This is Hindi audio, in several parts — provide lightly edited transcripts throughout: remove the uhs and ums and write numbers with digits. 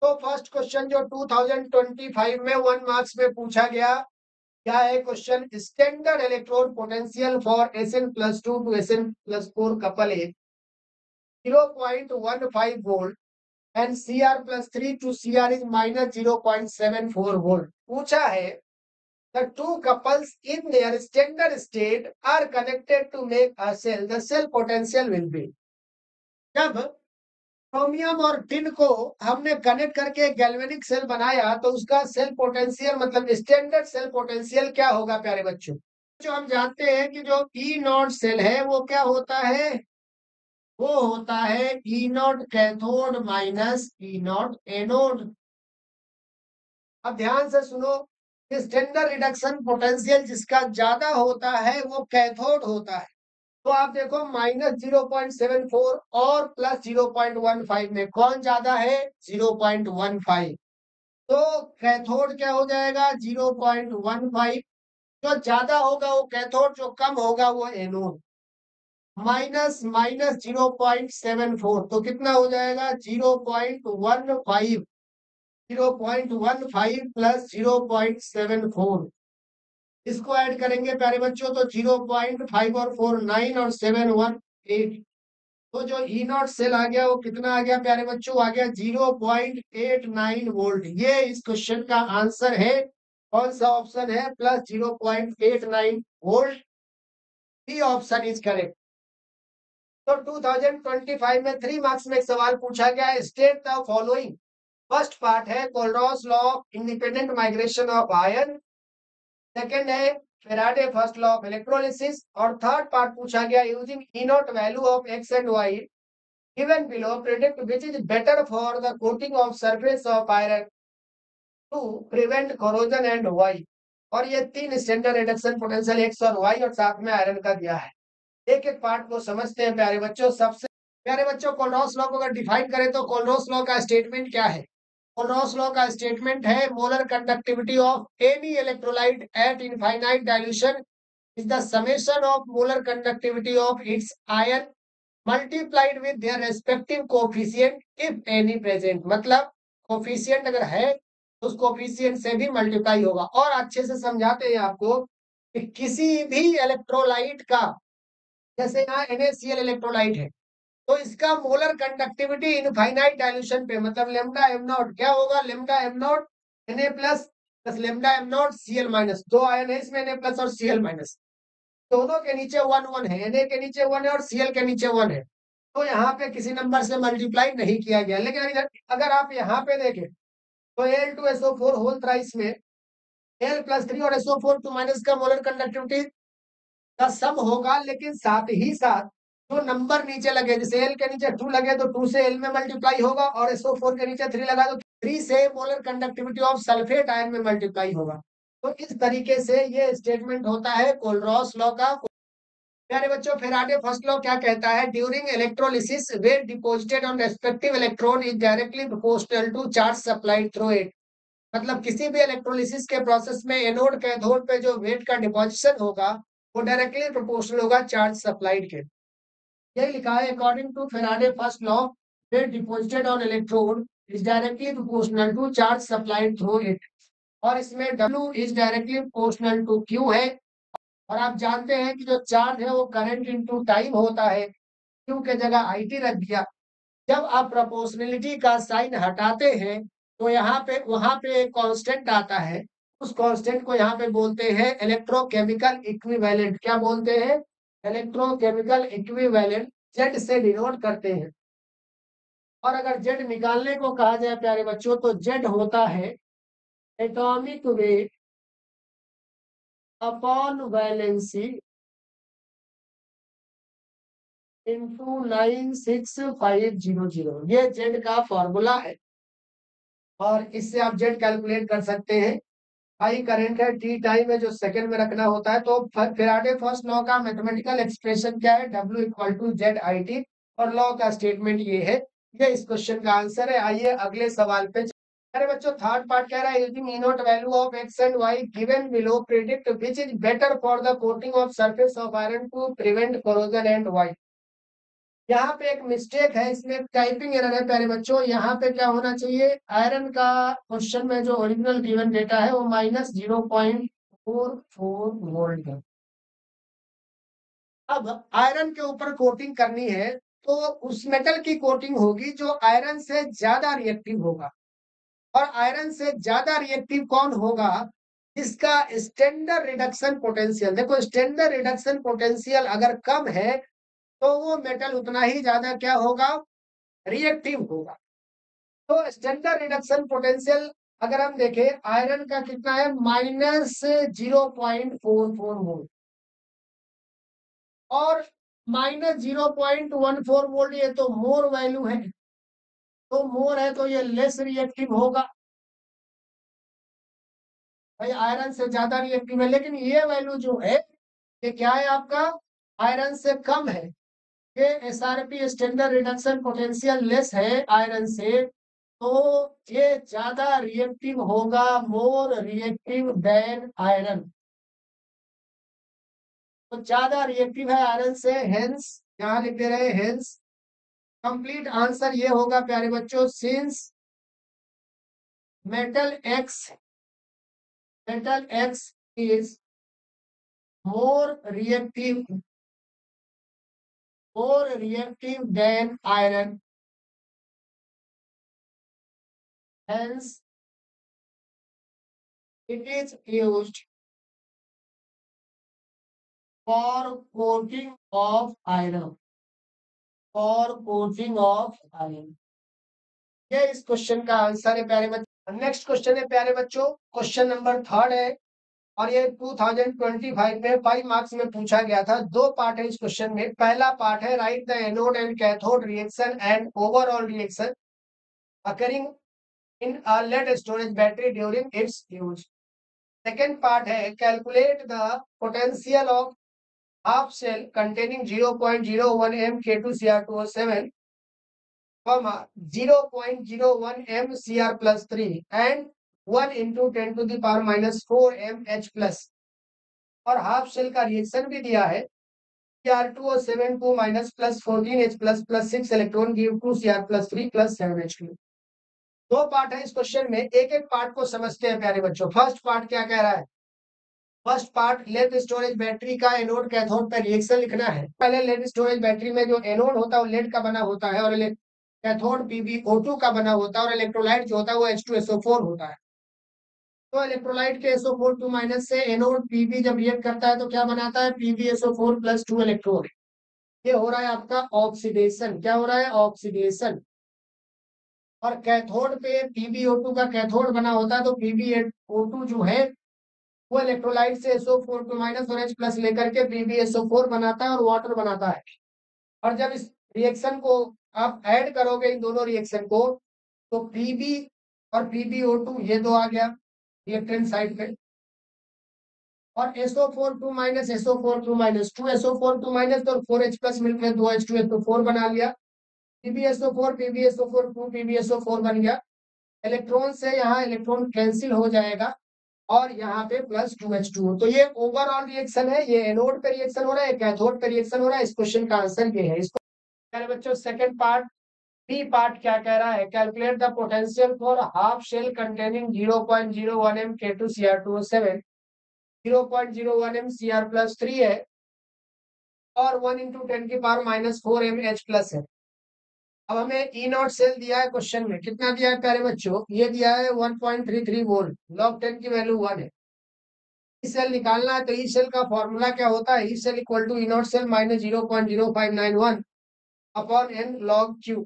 तो फर्स्ट क्वेश्चन जो 2025 में 1 मार्क्स में पूछा गया, क्या है question? Standard electrode potential for Sn+2 to Sn+4 couple is 0.15 volt and Cr+3 to Cr is -0.74 volt. पूछा है the two couples in their standard state are connected to make a cell. The cell potential will be. जब क्रोमियम और टिन को हमने कनेक्ट करके गैल्वेनिक सेल बनाया तो उसका सेल पोटेंशियल मतलब स्टैंडर्ड सेल पोटेंशियल क्या होगा प्यारे बच्चों? जो हम जानते हैं कि जो ई नॉट सेल है वो क्या होता है? वो होता है E naught cathode minus E naught anode. अब ध्यान से सुनो, स्टैंडर्ड रिडक्शन पोटेंशियल जिसका ज्यादा होता है वो कैथोड होता है। तो आप देखो -0.74 और +0.15 में कौन ज्यादा है? 0.15। तो कैथोड क्या हो जाएगा? 0.15। जो ज्यादा होगा वो कैथोड, जो कम होगा वो एनोड। माइनस माइनस 0.74 तो कितना हो जाएगा? 0.15। 0.15 प्लस 0.74 इसको ऐड करेंगे प्यारे बच्चों तो 0.5 और 4 9 और 7 1 8। तो जो ई नॉट सेल आ गया वो कितना आ गया प्यारे बच्चों? आ गया 0.89 वोल्ट। ये इस क्वेश्चन का आंसर है। कौन सा ऑप्शन है? Plus 0.89 volt. B option is correct. तो 2025 में 3 मार्क्स में एक सवाल पूछा गया है, state the following. First part है Kohlrausch law of independent migration of ion. Second है Faraday first law of electrolysis. और थर्ड पार्ट पूछा गया using E not value of X and Y given below predict which is better for the coating of surface of iron to prevent corrosion and why। और ये तीन स्टैंडर्ड रिडक्शन पोटेंशियल एक्स और वाई और साथ में आयरन का दिया है। एक एक पार्ट को समझते हैं प्यारे बच्चों। सबसे प्यारे बच्चों कोलरॉस लॉ को अगर डिफाइन करें तो कोलरॉस लॉ का स्टेटमेंट क्या है? कोलरॉस लॉ का स्टेटमेंट है molar conductivity of any electrolyte eight infinite dilution is the summation of molar conductivity of its ion multiplied with their respective coefficient if any present। मतलब कोफिशियंट अगर है तो उस कोफिशियंट से भी मल्टीप्लाई होगा। और अच्छे से समझाते हैं आपको कि किसी भी इलेक्ट्रोलाइट का, जैसे यहाँ NaCl इलेक्ट्रोलाइट है तो इसका मोलर कंडक्टिविटी इनफाइनाइट डाइल्यूशन पे मतलब लेमडा एम नॉट क्या होगा? Lambda am not Na plus plus lambda am not Cl minus. दो आयन है इसमें Na प्लस और Cl माइनस। दोनों के नीचे 1 1 है, Na के नीचे 1 है और Cl के नीचे 1 है। तो यहाँ पे किसी नंबर से मल्टीप्लाई नहीं किया गया। लेकिन अगर आप यहाँ पे देखें तो Al2SO4 होल थ्राइस में L+3 और SO4 2 माइनस का मोलर कंडक्टिविटी का सम होगा। लेकिन साथ ही साथ जो नंबर नीचे लगे, जैसे L के नीचे 2 लगे तो 2 से L में मल्टीप्लाई होगा और SO4 के नीचे 3 लगा तो 3 से molar conductivity of sulphate ion में मल्टीप्लाई होगा। तो इस तरीके से ये स्टेटमेंट होता है कोलरॉस लॉ का। प्यारे बच्चों फेराडे फर्स्ट लॉ क्या कहता है? During electrolysis weight deposited on respective electron is directly proportional to charge supplied through it. मतलब किसी भी इलेक्ट्रोलिसिस के प्रोसेस में एनोड कैथोड पे जो वेट का डिपॉजिशन होगा वो डायरेक्टली प्रोपोर्शनल होगा चार्ज सप्लाइड के। यही लिखा है according to Faraday first law weight deposited on electrode is directly proportional to charge supplied through it. और इसमें W is directly proportional to Q है। और आप जानते हैं कि जो चार्ज है वो करंट इनटू टाइम होता है। क्यू के जगह IT रख दिया। जब आप प्रोपोर्शनलिटी का साइन हटाते हैं तो यहाँ पे वहां पे एक कांस्टेंट आता है। उस कांस्टेंट को यहाँ पे बोलते हैं इलेक्ट्रोकेमिकल इक्विवेलेंट। क्या बोलते हैं? Electrochemical equivalent. जेड से डिनोट करते हैं। और अगर जेड निकालने को कहा जाए प्यारे बच्चों तो जेड होता है atomic weight upon valency into 96500। ये जेड का फॉर्मूला है और इससे आप जेड कैलकुलेट कर सकते हैं। आई करंट है, टी टाइम है जो सेकंड में रखना होता है। तो फेराडे फर्स्ट लॉ का मैथमेटिकल एक्सप्रेशन क्या है? W equal to Z I T. और लॉ का स्टेटमेंट ये है। ये इस क्वेश्चन का आंसर है। आइए अगले सवाल पे। अरे बच्चों थर्ड पार्ट कह रहा है using E not value of X and Y given below predict which is better for the coating of surface of iron to prevent corrosion and Y. यहाँ पे एक मिस्टेक है, इसमें टाइपिंग एरर है प्यारे बच्चों। यहाँ पे क्या होना चाहिए, आयरन का क्वेश्चन में जो ओरिजिनल गिवन डेटा है वो -0.44 वोल्ट है। अब आयरन के ऊपर कोटिंग करनी है तो उस मेटल की कोटिंग होगी जो आयरन से ज्यादा रिएक्टिव होगा। और आयरन से ज्यादा रिएक्टिव कौन होगा, जिसका स्टैंडर्ड रिडक्शन पोटेंशियल, देखो स्टैंडर्ड रिडक्शन पोटेंशियल अगर कम है तो वो मेटल उतना ही ज्यादा क्या होगा, रिएक्टिव होगा। तो स्टैंडर्ड रिडक्शन पोटेंशियल अगर हम देखें आयरन का कितना है, -0.44 वोल्ट, और -0.14 वोल्ट ये तो मोर वैल्यू है, तो मोर है तो ये लेस रिएक्टिव होगा। भाई आयरन से ज्यादा रिएक्टिव है, लेकिन ये वैल्यू जो है ये क्या है आपका, आयरन से कम है। ये SRP standard reduction potential less है आयरन से, तो ये ज्यादा रिएक्टिव होगा, मोर रिएक्टिव देन आयरन। तो ज्यादा रिएक्टिव है आयरन से, हेंस यहाँ लिख दे रहे हैं हेंस। कंप्लीट आंसर ये होगा प्यारे बच्चों, since metal x is more reactive than iron, hence it is used for coating of iron, for coating of iron। ये इस क्वेश्चन का आंसर है प्यारे बच्चों। नेक्स्ट क्वेश्चन है प्यारे बच्चों, क्वेश्चन नंबर 3 है और ये 2025 में 5 मार्क्स में पूछा गया था। दो पार्ट है इस क्वेश्चन में। पहला पार्ट है write the anode and cathode reaction and overall reaction occurring in a lead storage battery during its use. Second part है calculate the potential of half shell containing 0.01 m K2Cr2O7, 0.01 m Cr plus 3 and 1 into 10 to the power minus 4 m H plus। और हाफ शेल का रिएक्शन भी दिया है, Cr2O7 2 minus plus 14 H plus plus 6 electron give 2 Cr plus 3 plus 7 H2। दो पार्ट है इस क्वेश्चन में, एक एक पार्ट को समझते हैं प्यारे बच्चों। फर्स्ट पार्ट क्या कह रहा है, first part lead storage battery का एनोड कैथोड पर रिएक्शन लिखना है। पहले लेड स्टोरेज बैटरी में जो एनोड होता है वो लेड का बना होता है और कैथोड PbO2 का बना होता है और इलेक्ट्रोलाइट जो होता है वो H2SO4 होता है। तो इलेक्ट्रोलाइट के SO4 माइनस से एनोड Pb जब रिएक्ट करता है तो क्या बनाता है, PbSO4 प्लस 2 इलेक्ट्रॉन। ये हो रहा है आपका ऑक्सीडेशन। क्या हो रहा है, ऑक्सीडेशन। और कैथोड पे PbO2 का कैथोड बना होता है तो PbO2 जो है वो इलेक्ट्रोलाइट से SO4 माइनस और H प्लस लेकर के PbSO4 बनाता है और वाटर बनाता है। और जब इस रिएक्शन को आप ऐड करोगे इन दोनों रिएक्शन को तो Pb और PbO2 ये दो आ गया रिएक्टेंट साइड पे, और SO4 minus SO4 minus 2 SO4 minus तो 4H प्लस मिलकर 2H2SO4 बना लिया। PbSO4 PbSO4 2 PbSO4 बन गया। इलेक्ट्रॉन से यहाँ इलेक्ट्रॉन कैंसिल हो जाएगा और यहाँ पे प्लस 2H2। तो ये ओवरऑल रिएक्शन है, ये एनोड पे रिएक्शन हो रहा है, कैथोड पे रिएक्शन हो रहा है। इस क्वेश्चन का आंसर ये है। इसको बच्चों सेकंड पार्ट, बी पार्ट क्या कह रहा है, calculate the potential for half cell containing 0.01 m K2Cr2O7, 0.01 m Cr plus 3 है और 1 into 10 की power minus 4 m H plus है। अब हमें ई नॉट सेल दिया है क्वेश्चन में, कितना दिया है प्यारे बच्चों, ये दिया है 1.33 वोल्ट, लॉग 10 की वैल्यू 1 है। ई सेल निकालना है तो ई सेल का फॉर्मूला क्या होता है, E cell equal to E not cell minus 0.0591 upon N log Q.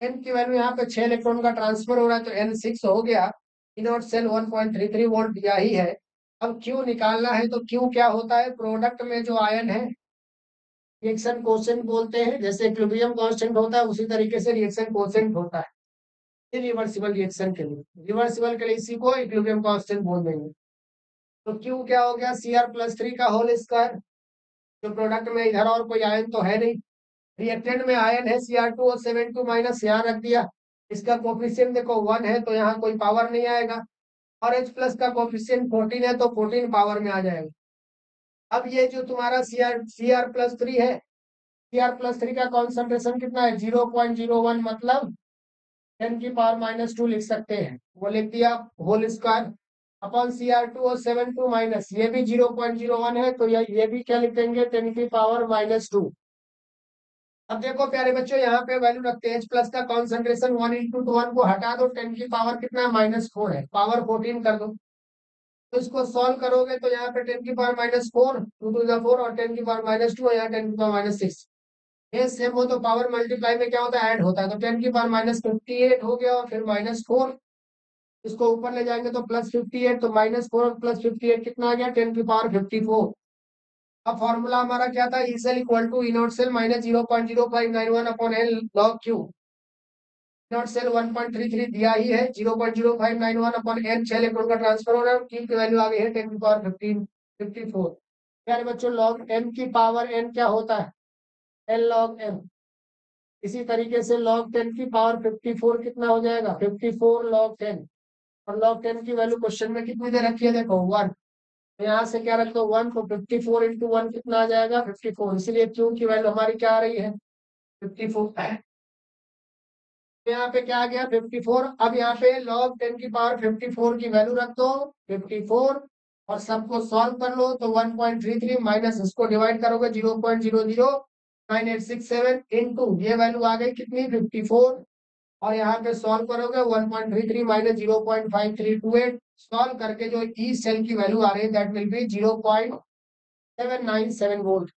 N की वैल्यू यहाँ पे 6 इलेक्ट्रॉन का ट्रांसफर हो रहा है तो एन 6 हो गया। ई नॉट सेल 1.33 वोल्ट दिया ही है। अब क्यू निकालना है तो क्यू क्या होता है, प्रोडक्ट में जो आयन है रिएक्शन कोशेंट बोलते हैं, जैसे इक्विलिब्रियम कांस्टेंट होता है उसी तरीके से रिएक्शन कोशेंट होता है रिवर्सिबल रिएक्शन के लिए। रिवर्सिबल के लिए इसी को इक्विलिब्रियम कांस्टेंट बोल देंगे। तो क्यू क्या हो गया, Cr+3 का होल स्क्वायर। जो प्रोडक्ट में इधर और कोई आयन तो है नहीं, रिएक्टेंट में आयन है Cr2O7 2 माइनस यहाँ रख दिया। इसका कोफिशिएंट देखो 1 है तो यहाँ कोई पावर नहीं आएगा, और H प्लस का कोफिशिएंट 14 है तो 14 पावर में आ जाएगा। अब ये जो तुम्हारा Cr+3 है Cr+3 का कॉन्सेंट्रेशन कितना है 0.01 मतलब 10⁻⁻2 लिख सकते हैं, वो लिख दिया होल स्क्वायर अपॉन Cr2 और 7 2 माइनस ये भी 0.01 है तो ये भी क्या लिखेंगे 10⁻⁻2। अब देखो प्यारे बच्चों यहाँ पे वैल्यू रखते हैं H प्लस का कॉन्सेंट्रेशन 1:1 को हटा दो 10 की पावर कितना है -4 है, पावर 14 कर दो। तो इसको सॉल्व करोगे तो यहाँ पे 10⁻⁻4 2 टू द 4 और 10⁻⁻2 और यहाँ 10⁻6 ये सेम हो तो पावर मल्टीप्लाई में क्या होता है ऐड होता है, तो 10⁻58 हो गया और फिर -4 इसको ऊपर ले जाएंगे तो +58 तो -4 और +58 कितना आ गया 10⁻54। अब फॉर्मूला हमारा क्या था E cell equal to E not cell minus 0.0591 upon L log Q. Not cell 1.33 दिया ही है 0.0591 अपॉन एन 6 इलेक्ट्रॉन का ट्रांसफर हो रहा है, क्यू की वैल्यू आ गई है 10⁻54। प्यारे बच्चों लॉग एम की पावर एन क्या होता है एल लॉग एम। इसी तरीके से log 10 की पावर 54 कितना हो जाएगा 54 log 10 और log 10 की वैल्यू क्वेश्चन में कितनी दे रखी है देखो 1 तो यहाँ से क्या रख दो 1 तो 54 इंटू 1 कितना आ जाएगा 54 इसलिए क्यू की वैल्यू हमारी क्या आ रही है 54। तो यहाँ पे क्या आ गया 54। अब यहाँ पे log 10 की पावर 54 की वैल्यू रख दो 54 और सबको सॉल्व कर लो तो 1.33 माइनस इसको डिवाइड करोगे 0.00987 इंटू ये वैल्यू आ गई कितनी 54 और यहाँ पे सॉल्व करोगे 1.33 माइनस 0.5328 सॉल्व करके जो ई सेल की वैल्यू आ रही है दैट विल बी 0.797 वोल्ट।